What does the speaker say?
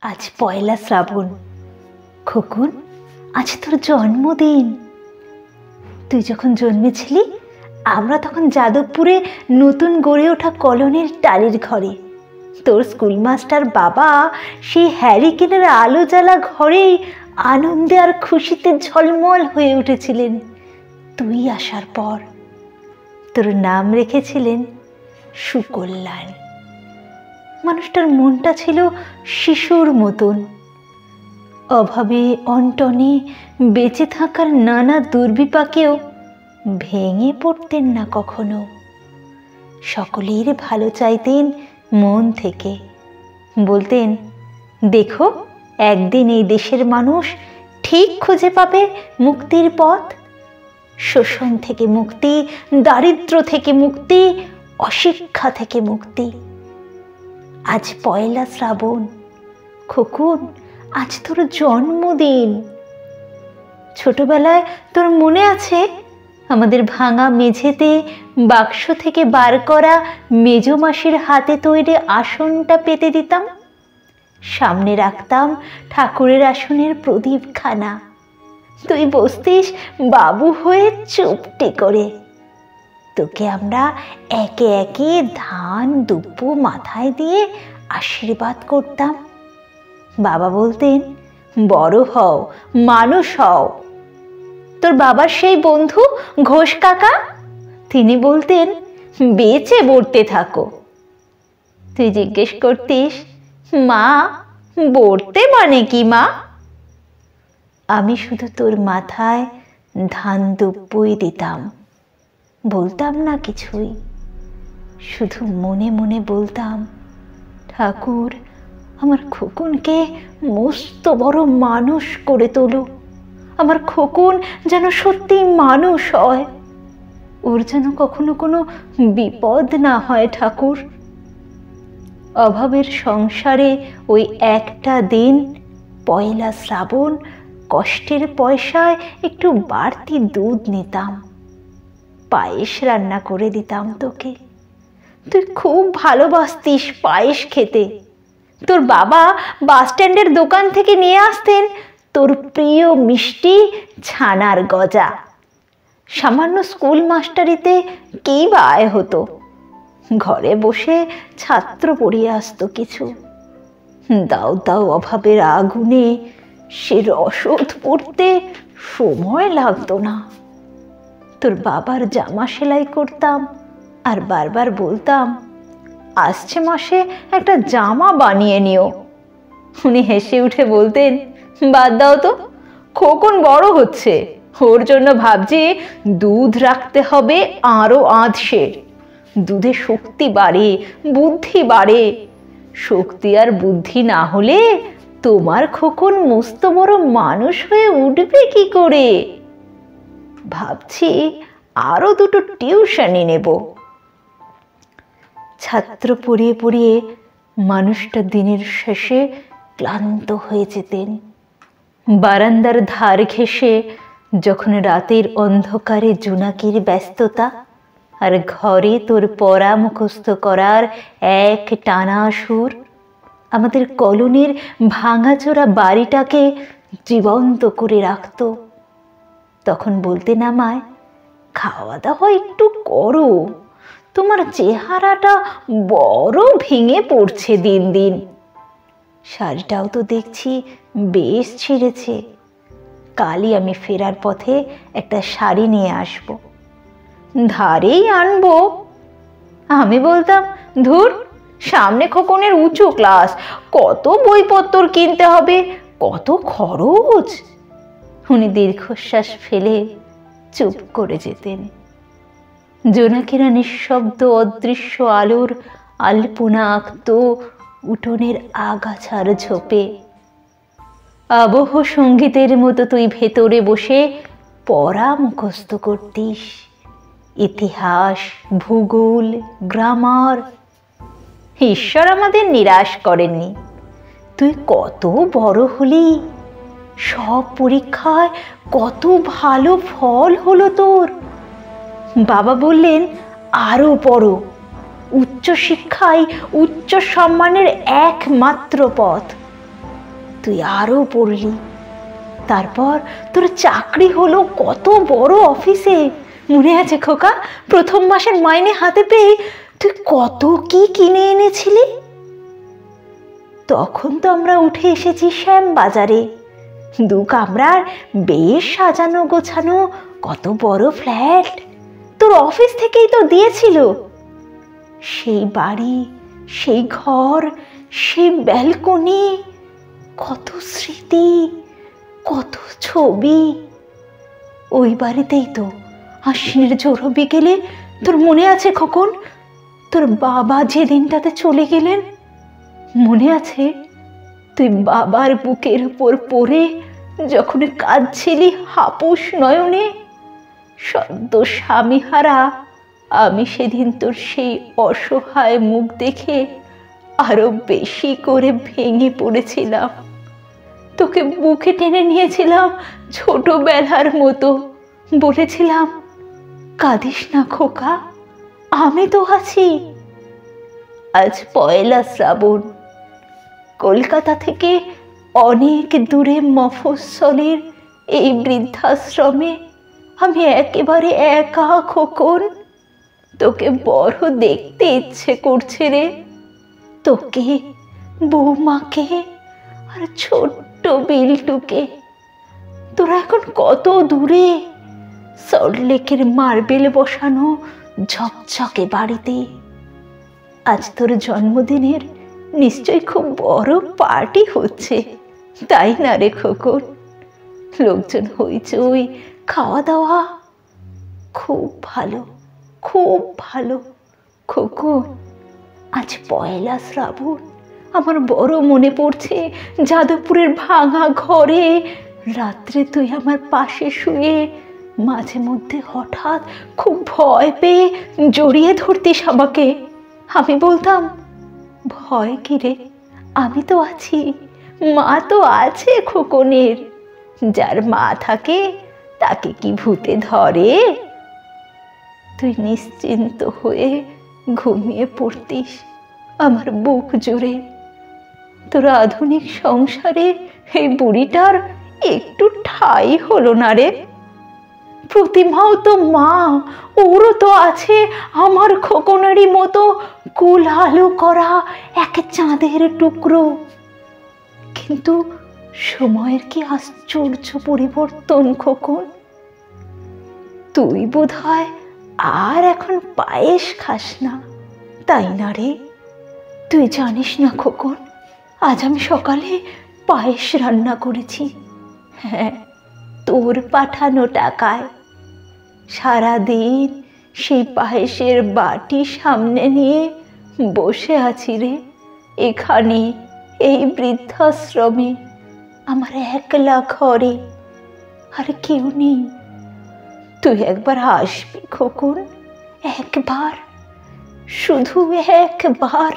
আজ পয়লা শ্রাবণ। খোকন, আজ তোর জন্মদিন। তুই যখন জন্মেছিলি আমরা তখন যাদবপুরে নতুন গড়ে ওঠা কলোনির টালির ঘরে। তোর স্কুল মাস্টার বাবা সেই হ্যারিকেনের আলো জ্বালা ঘরেই আনন্দে আর খুশিতে ঝলমল হয়ে উঠেছিলেন। তুই আসার পর তোর নাম রেখেছিলেন সুকল্যাণ। মানুষটার মনটা ছিল শিশুর মতন। অভাবে অনটনে বেঁচে থাকার নানা দুর্বিপাকেও ভেঙে পড়তেন না কখনো। সকলের ভালো চাইতেন মন থেকে। বলতেন, দেখো একদিন এই দেশের মানুষ ঠিক খুঁজে পাবে মুক্তির পথ। শোষণ থেকে মুক্তি, দারিদ্র্য থেকে মুক্তি, অশিক্ষা থেকে মুক্তি। আজ পয়লা শ্রাবণ। খোকন, আজ তোর জন্মদিন। ছোটবেলায় তোর মনে আছে আমাদের ভাঙা মেঝেতে বাক্স থেকে বার করা মেজো মাসির হাতে তৈরি আসনটা পেতে দিতাম। সামনে রাখতাম ঠাকুরের আসনের প্রদীপখানা। তুই বসতিস বাবু হয়ে চুপটি করে। তোকে আমরা একে একে ধান দুব্ব মাথায় দিয়ে আশীর্বাদ করতাম। বাবা বলতেন, বড় হও, মানুষ হও। তোর বাবার সেই বন্ধু ঘোষ কাকা, তিনি বলতেন, বেঁচে বর্তে থাকো। তুই জিজ্ঞেস করতিস, মা বর্তে মানে কি মা? আমি শুধু তোর মাথায় ধান দুব্বই দিতাম, বলতাম না কিছুই। শুধু মনে মনে বলতাম, ঠাকুর আমার খোকনকে মস্ত বড় মানুষ করে তোলো। আমার খোকন যেন সত্যি মানুষ হয়, ওর যেন কখনো কোনো বিপদ না হয় ঠাকুর। অভাবের সংসারে ওই একটা দিন পয়লা শ্রাবণ কষ্টের পয়সায় একটু বাড়তি দুধ নিতাম, পায়েস রান্না করে দিতাম তোকে। তুই খুব ভালোবাসতিস পায়েস খেতে। তোর বাবা বাস স্ট্যান্ডের দোকান থেকে নিয়ে আসতেন তোর প্রিয় মিষ্টি ছানার গজা। সামান্য স্কুল মাস্টারিতে কি বা আয় হতো, ঘরে বসে ছাত্র পড়িয়ে আসতো কিছু। দাও দাও অভাবের আগুনে সে রসদ পড়তে সময় লাগতো না। তোর বাবার জামা সেলাই করতাম আর বারবার বলতাম, আসছে মাসে একটা জামা বানিয়ে নিও। উনি হেসে উঠে বলতেন, বাদ দাও তো, খোকন বড় হচ্ছে, ওর জন্য ভাবছি দুধ রাখতে হবে আরো আধশের। দুধে শক্তি বাড়ে, বুদ্ধি বাড়ে। শক্তি আর বুদ্ধি না হলে তোমার খোকন মস্ত বড় মানুষ হয়ে উঠবে কি করে? ভাবছি আরো দুটো টিউশনি নেব। ছাত্র পড়িয়ে পড়িয়ে মানুষটা দিনের শেষে ক্লান্ত হয়ে যেতেন। বারান্দার ধার ঘেঁষে যখন রাতের অন্ধকারে জোনাকির ব্যস্ততা আর ঘরে তোর পড়া মুখস্থ করার এক টানা সুর আমাদের কলোনির ভাঙাচোরা বাড়িটাকে জীবন্ত করে রাখত, তখন বলতেন আমায়, খাওয়া দাওয়া একটু করো, তোমার চেহারাটা বড় ভেঙে পড়ছে দিন দিন। শাড়িটাও তো দেখছি বেশ ছিঁড়েছে, কালই আমি ফেরার পথে একটা শাড়ি নিয়ে আসবো। ধারেই আনবো। আমি বলতাম, ধুর, সামনে খোকনের উঁচু ক্লাস, কত বইপত্তর কিনতে হবে, কত খরচ। উনি দীর্ঘশ্বাস ফেলে চুপ করে যেতেন। জোনাকিরা নিঃশব্দ অদৃশ্য আলোর আলপনা আঁকত উঠোনের আগাছার ঝোপে। আবহ সঙ্গীতের মতো তুই ভেতরে বসে পড়া মুখস্থ করতিস, ইতিহাস, ভূগোল, গ্রামার। ঈশ্বর আমাদের নিরাশ করেননি। তুই কত বড় হলি, সব পরীক্ষায় কত ভালো ফল হলো তোর। বাবা বললেন, আরো পড়ো, উচ্চশিক্ষাই উচ্চ সম্মানের একমাত্র পথ। তুই আরো পড়লি, তারপর তোর চাকরি হলো কত বড় অফিসে। মনে আছে খোকা, প্রথম মাসের মাইনে হাতে পেয়ে তুই কত কি কিনে এনেছিলি? তখন তো আমরা উঠে এসেছি শ্যামবাজারে, 2 কামরার বেশ সাজানো গোছানো কত বড় ফ্ল্যাট তোর অফিস থেকেই তো দিয়েছিল। সেই বাড়ি, সেই ঘর, সেই ব্যালকনি, কত স্মৃতি, কত ছবি। ওই বাড়িতেই তো আশ্বিনের ঝোড়ো বিকেলে, তোর মনে আছে খোকন, তোর বাবা যে দিনটাতে চলে গেলেন? মনে আছে তুই বাবার বুকের উপর পড়ে যখন কাঁদছিলি হাপুস নয়নে? সদ্য স্বামীহারা আমি সেদিন তোর সেই অসহায় মুখ দেখে আরো বেশি করে ভেঙে পড়েছিলাম। তোকে বুকে টেনে নিয়েছিলাম ছোটবেলার মতো, বলেছিলাম, কাঁদিস না খোকা, আমি তো আছি। আজ পয়লা শ্রাবণ, কলকাতা থেকে অনেক দূরে মফস্বলের এই বৃদ্ধাশ্রমে আমি একেবারে একা খোকন। তোকে বড় দেখতে ইচ্ছে করছে রে, তোকে, বৌমাকে আর ছোট্ট বিল্টুকে। তোরা এখন কত দূরে, সল্টলেকের মার্বেল বসানো ঝকঝকে বাড়িতে। আজ তোর জন্মদিনের নিশ্চয়ই খুব বড় পার্টি হচ্ছে, তাই না রে খোকন? লোকজন হইচই, খাওয়া দাওয়া। খুব ভালো, খুব ভালো খোকন। আজ পয়লা শ্রাবণ, আমার বড় মনে পড়ছে যাদবপুরের ভাঙা ঘরে রাত্রে তুই আমার পাশে শুয়ে মাঝে মধ্যে হঠাৎ খুব ভয় পেয়ে জড়িয়ে ধরতিস আমাকে। আমি বলতাম, ভয় কি রে, আমি তো আছি, মা তো আছে খোকনের। যার মা থাকে তাকে কি ভূতে ধরে? তুই নিশ্চিন্ত হয়ে ঘুমিয়ে পড়তিস আমার বুক জুড়ে। তোর আধুনিক সংসারে এই বুড়িটার একটু ঠাঁই হলো না রে। প্রতিমাও তো মা, ওরও তো আছে আমার খোকনেরই মতো কুল আলো করা এক চাঁদের টুকরো। কিন্তু সময়ের কি আশ্চর্য পরিবর্তন খোকন। তুই বোধহয় আর এখন পায়েস খাস না, তাই না রে? তুই জানিস না খোকন, আজ আমি সকালে পায়েস রান্না করেছি। হ্যাঁ, তোর পাঠানো টাকায়। সারাদিন সেই পায়েসের বাটি সামনে নিয়ে বসে আছি রে, এখানে এই বৃদ্ধাশ্রমে, আমার একলা ঘরে, আর কেউ নেই। তুই একবার আসবি খোকন, একবার, শুধু একবার।